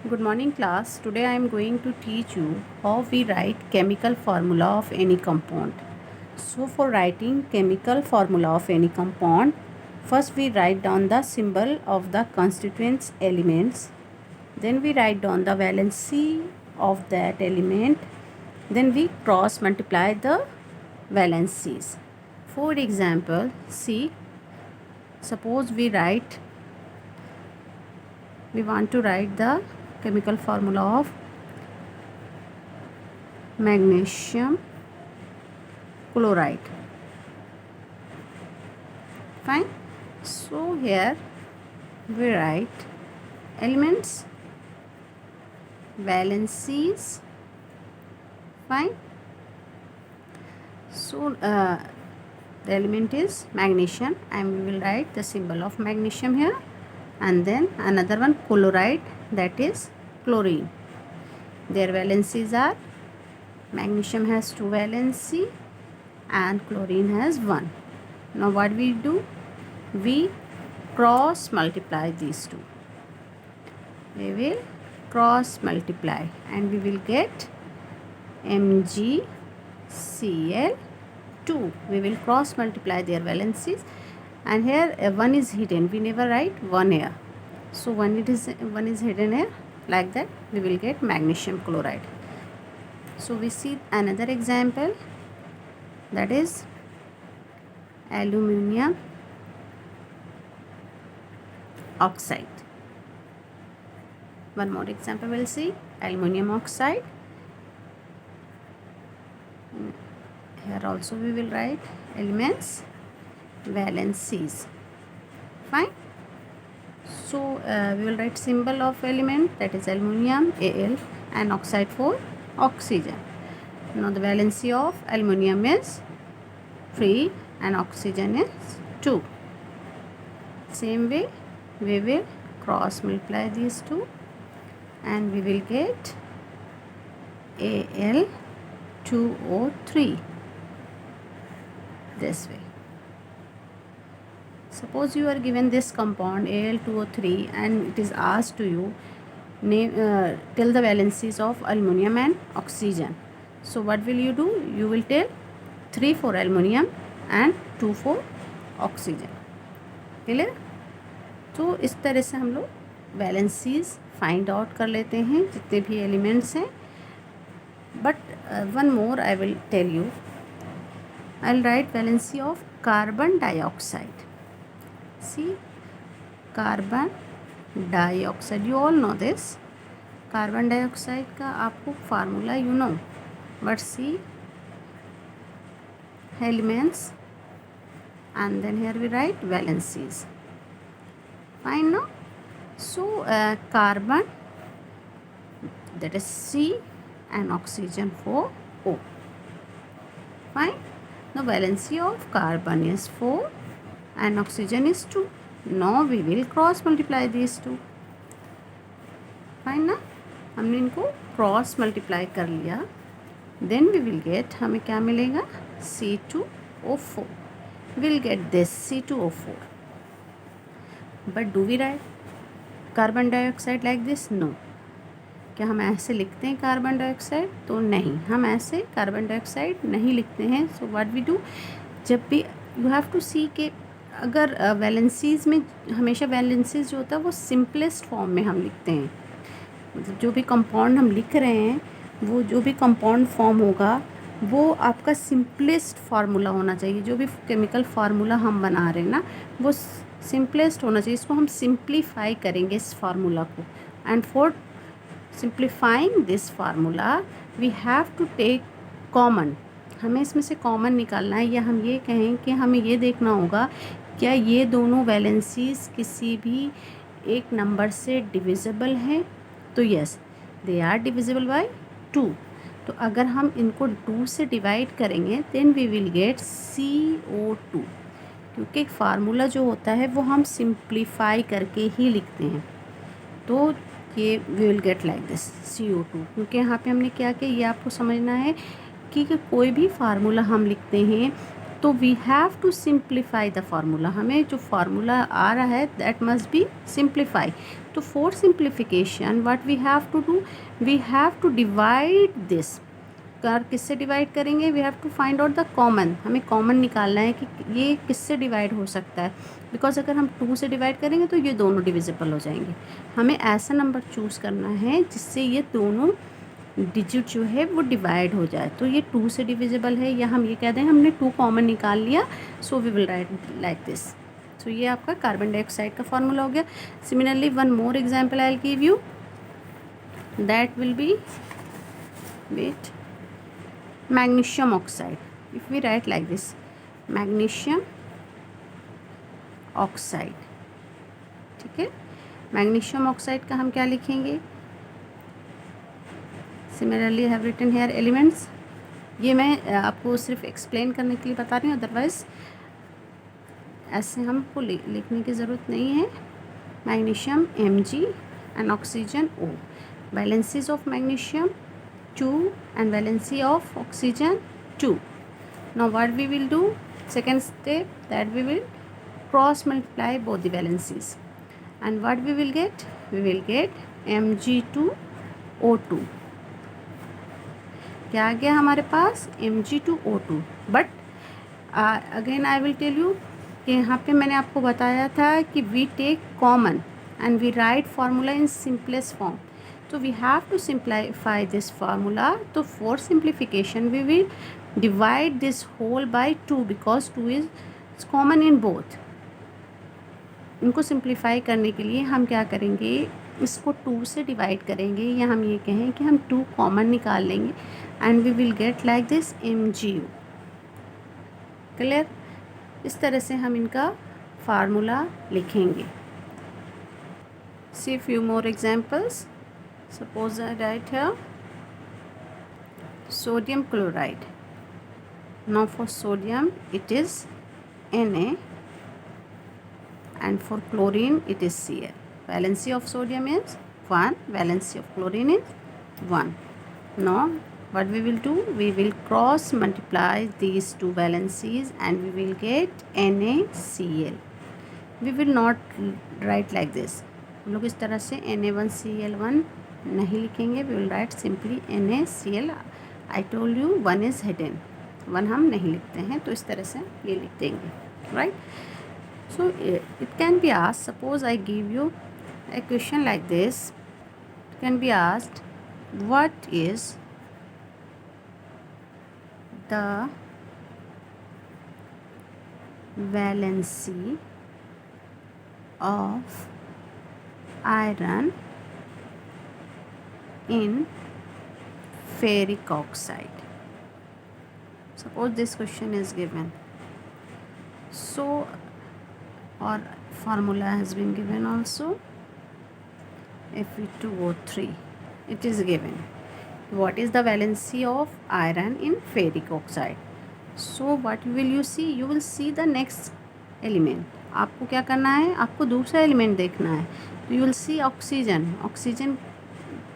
Good morning class. Today I am going to teach you how we write chemical formula of any compound. So for writing chemical formula of any compound, first we write down the symbol of the constituent elements. Then we write down the valency of that element. Then we cross multiply the valencies. For example, see, suppose we want to write the chemical formula of magnesium chloride. Fine. So here we write elements, valencies. Fine. So the element is magnesium and we will write the symbol of magnesium here, and then another one chloride, that is chlorine. Their valencies are, magnesium has 2 valency and chlorine has 1. Now what we do? We cross multiply these two. We will cross multiply and we will get MgCl2. We will cross multiply their valencies, and here 1 is hidden. We never write 1 here. So 1 is hidden here. Like that we will get magnesium chloride. So we see another example, that is aluminium oxide. One more example we'll see, aluminium oxide. Here also we will write elements, valencies. Fine. So we will write symbol of element, that is aluminium, Al, and oxide for oxygen. Now the valency of aluminium is 3 and oxygen is 2. Same way we will cross multiply these two and we will get Al2O3 this way. Suppose you are given this compound Al2O3 and it is asked to you tell the valencies of aluminium and oxygen. So what will you do? You will tell 3 for aluminium and 2 for oxygen. Clear? तो इस तरह से हम लोग valencies find out कर लेते हैं जितने भी एलिमेंट्स हैं. But one more I will tell you. I will write valency of carbon dioxide. See, carbon dioxide, you all know this. Carbon dioxide का आपको formula you know, but see elements and then here we write valencies. Fine now. So carbon, that is C, and oxygen for O. Fine. Now valency of carbon is 4 and oxygen is 2. Now we will cross multiply these two. Fine ना, हमने इनको cross multiply कर लिया. Then we will get, हमें क्या मिलेगा? C2O4. We'll get this C2O4. But do we write carbon dioxide like this? No. क्या हम ऐसे लिखते हैं कार्बन डाइऑक्साइड? तो नहीं, हम ऐसे कार्बन डाइऑक्साइड नहीं लिखते हैं. सो व्हाट वी डू, जब भी यू हैव टू सी के अगर वैलेंसीज़ में हमेशा वैलेंसीज़ जो होता है वो सिंपलेस्ट फॉर्म में हम लिखते हैं. मतलब जो भी कंपाउंड हम लिख रहे हैं वो जो भी कंपाउंड फॉर्म होगा वो आपका सिंपलेस्ट फार्मूला होना चाहिए. जो भी केमिकल फार्मूला हम बना रहे हैं ना वो सिंपलेस्ट होना चाहिए. इसको हम सिंप्लीफाई करेंगे इस फार्मूला को. And for simplifying this formula we have to take common. हमें इसमें से कॉमन निकालना है, या हम ये कहें कि हमें ये देखना होगा क्या ये दोनों वैलेंसीज किसी भी एक नंबर से डिविजिबल हैं. तो yes, they are divisible by 2. तो अगर हम इनको 2 से डिवाइड करेंगे then we will gate CO2, क्योंकि फार्मूला जो होता है वो हम सिंप्लीफाई करके ही लिखते हैं. तो ये we will get like this CO2, क्योंकि यहाँ पे हमने क्या किया ये आपको समझना है कि कोई भी फार्मूला हम लिखते हैं तो we have to simplify the formula. हमें जो फार्मूला आ रहा है दैट मस्ट बी सिंप्लीफाई. तो for simplification what we have to do, we have to divide this. कर किससे डिवाइड करेंगे, we have to find out the common, हमें कॉमन निकालना है कि ये किससे डिवाइड हो सकता है। बिकॉज अगर हम 2 से डिवाइड करेंगे तो ये दोनों डिविजिबल हो जाएंगे। हमें ऐसा नंबर चूज़ करना है जिससे ये दोनों डिजिट जो है वो डिवाइड हो जाए। तो ये 2 से डिविजिबल है, या हम ये कह दें हमने 2 कॉमन निकाल लिया, so we will write like this. सो ये आपका कार्बन डाइऑक्साइड का फॉर्मूला हो गया। Similarly one more example I will give you, that will be with magnesium oxide. If we write like this, magnesium oxide, ठीक है। मैग्नीशियम ऑक्साइड का हम क्या लिखेंगे, similarly have written here elements. ये मैं आपको सिर्फ एक्सप्लेन करने के लिए बता रही हूँ, अदरवाइज ऐसे हमको लिखने की ज़रूरत नहीं है। Magnesium Mg and oxygen O, valencies of magnesium 2 and valency of oxygen 2. Now what we will do, second step, that we will cross multiply both the valencies, and what we will get, we will get Mg2O2। क्या आ गया हमारे पास, Mg2O2। But again I will tell you कि यहाँ पे मैंने आपको बताया था कि we take common and we write formula in simplest form. So we have to simplify this formula. So for simplification we will divide this whole by 2 because 2 is common in both. इनको simplify करने के लिए हम क्या करेंगे, इसको 2 से divide करेंगे, या हम ये कहें कि हम 2 कॉमन निकाल लेंगे and we will get like this MgU। Clear? इस तरह से हम इनका फार्मूला लिखेंगे। See few more examples. Suppose I write here sodium chloride. Now for sodium it is Na, and for chlorine it is Cl. Valency of sodium is 1, valency of chlorine is 1. Now what we will do, we will cross multiply these two valencies and we will get NaCl. We will not write like this. हम लोग इस तरह से Na1Cl1 नहीं लिखेंगे, we will write simply NaCl। I told you 1 is hidden, 1 हम नहीं लिखते हैं, तो इस तरह से ये लिख देंगे, right. So it can be asked, suppose I give U A question like this, it can be asked what is the valency of iron in ferric oxide. Suppose this question is given, so or formula has been given also, Fe2O3 it is given. What is the valency of iron in ferric oxide? So what will you see, you will see the next element. आपको क्या करना है, आपको दूसरा element देखना है, तो you will see oxygen. Oxygen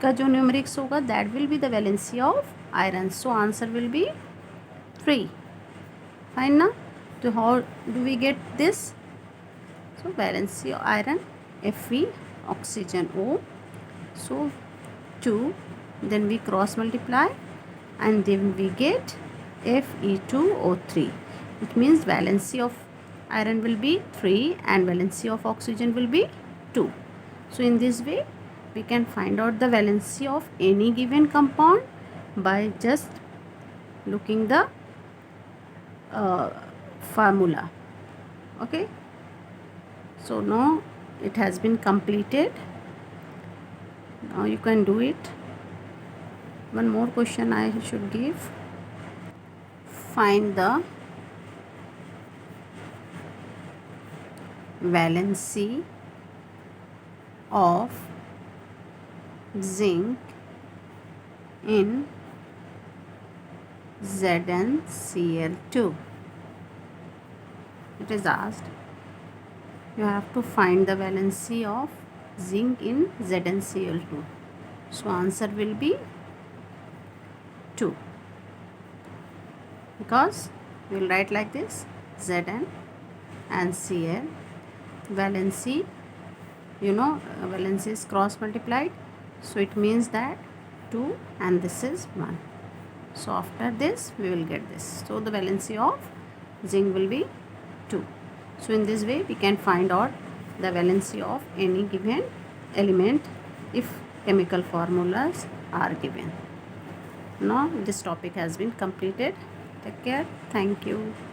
का जो न्यूमेरिक्स होगा that will be the valency of iron, so answer will be 3। Fine ना? तो how do we get this, so valency of iron Fe, oxygen O, so 2, then we cross multiply and then we get Fe2O3. It means valency of iron will be 3 and valency of oxygen will be 2. So in this way we can find out the valency of any given compound by just looking the formula. Okay, so now it has been completed. Now you can do it. One more question I should give. Find the valency of zinc in ZnCl2. It is asked, you have to find the valency of zinc in ZnCl2. So answer will be 2, because we will write like this: Zn and Cl valency you know, valence is cross multiplied, so it means that 2 and this is 1. So after this we will get this. So the valency of zinc will be 2. So in this way we can find out the valency of any given element if chemical formulas are given. Now this topic has been completed. Take care. Thank you.